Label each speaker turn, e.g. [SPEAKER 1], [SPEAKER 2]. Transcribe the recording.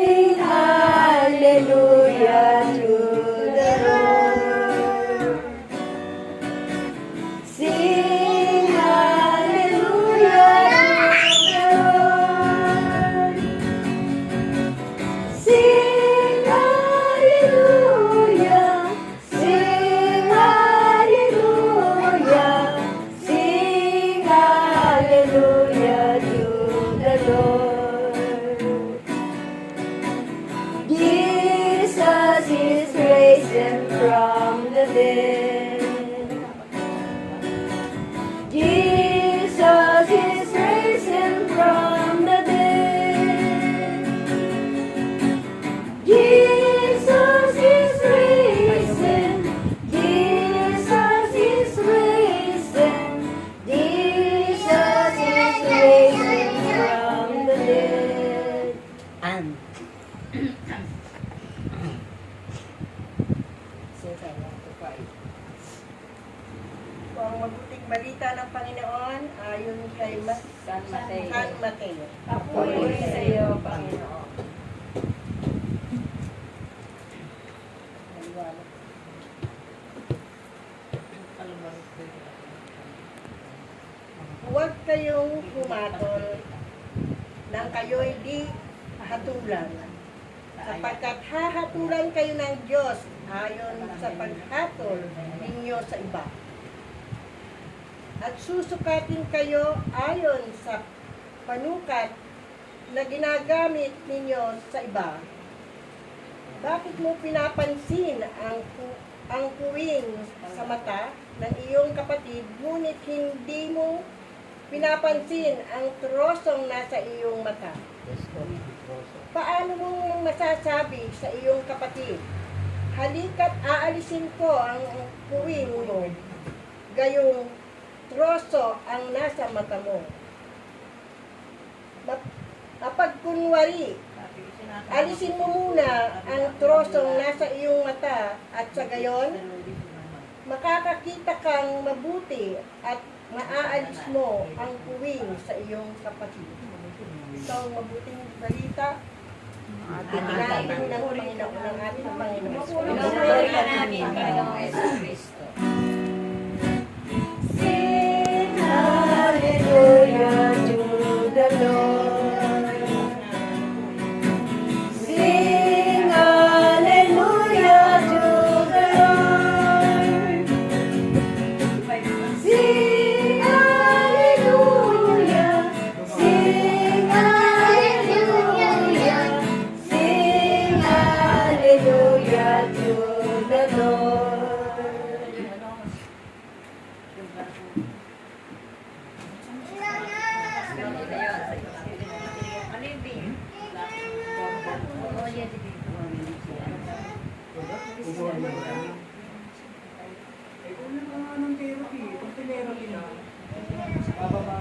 [SPEAKER 1] Sing hallelujah to the Lord. Sing hallelujah to the Lord. Sing hallelujah. Sing hallelujah. Sing hallelujah to the Lord. Jesus is risen from the dead. Jesus is risen from the dead. Jesus is risen. Jesus is risen. Jesus is risen from the dead. And
[SPEAKER 2] Ang mabuting balita ng Panginoon ayon kay
[SPEAKER 1] San Mateo.
[SPEAKER 2] San Mateo.
[SPEAKER 1] Papuri sa iyo, Panginoon.
[SPEAKER 2] Huwag kayong pumatol nang kayo'y di hatulan, sapagkat hahatulan kayo ng Diyos ayon sa paghatol ninyo sa iba. At susukatin kayo ayon sa panukat na ginagamit ninyo sa iba. Bakit mo pinapansin ang puwing sa mata ng iyong kapatid, ngunit hindi mo pinapansin ang trosong nasa iyong mata? Paano mong masasabi sa iyong kapatid, halika't aalisin ko ang puwing mo, gayong troso ang nasa mata mo? Mapagkunwari, alisin mo muna ang trosong nasa iyong mata at sa gayon, makakakita kang mabuti at maaalis mo ang puwing sa iyong kapatid. Ito ang mabuting balita. Ating natin ng Panginoon, ng ating Panginoon.
[SPEAKER 1] Pinupuri ka namin, Panginoong Jesucristo. Sing hallelujah to the Lord. Sing hallelujah to the Lord. Sing hallelujah. Sing hallelujah. Sing hallelujah to the Lord.
[SPEAKER 3] Kung ano ang therapy, itong tinero nila, bababa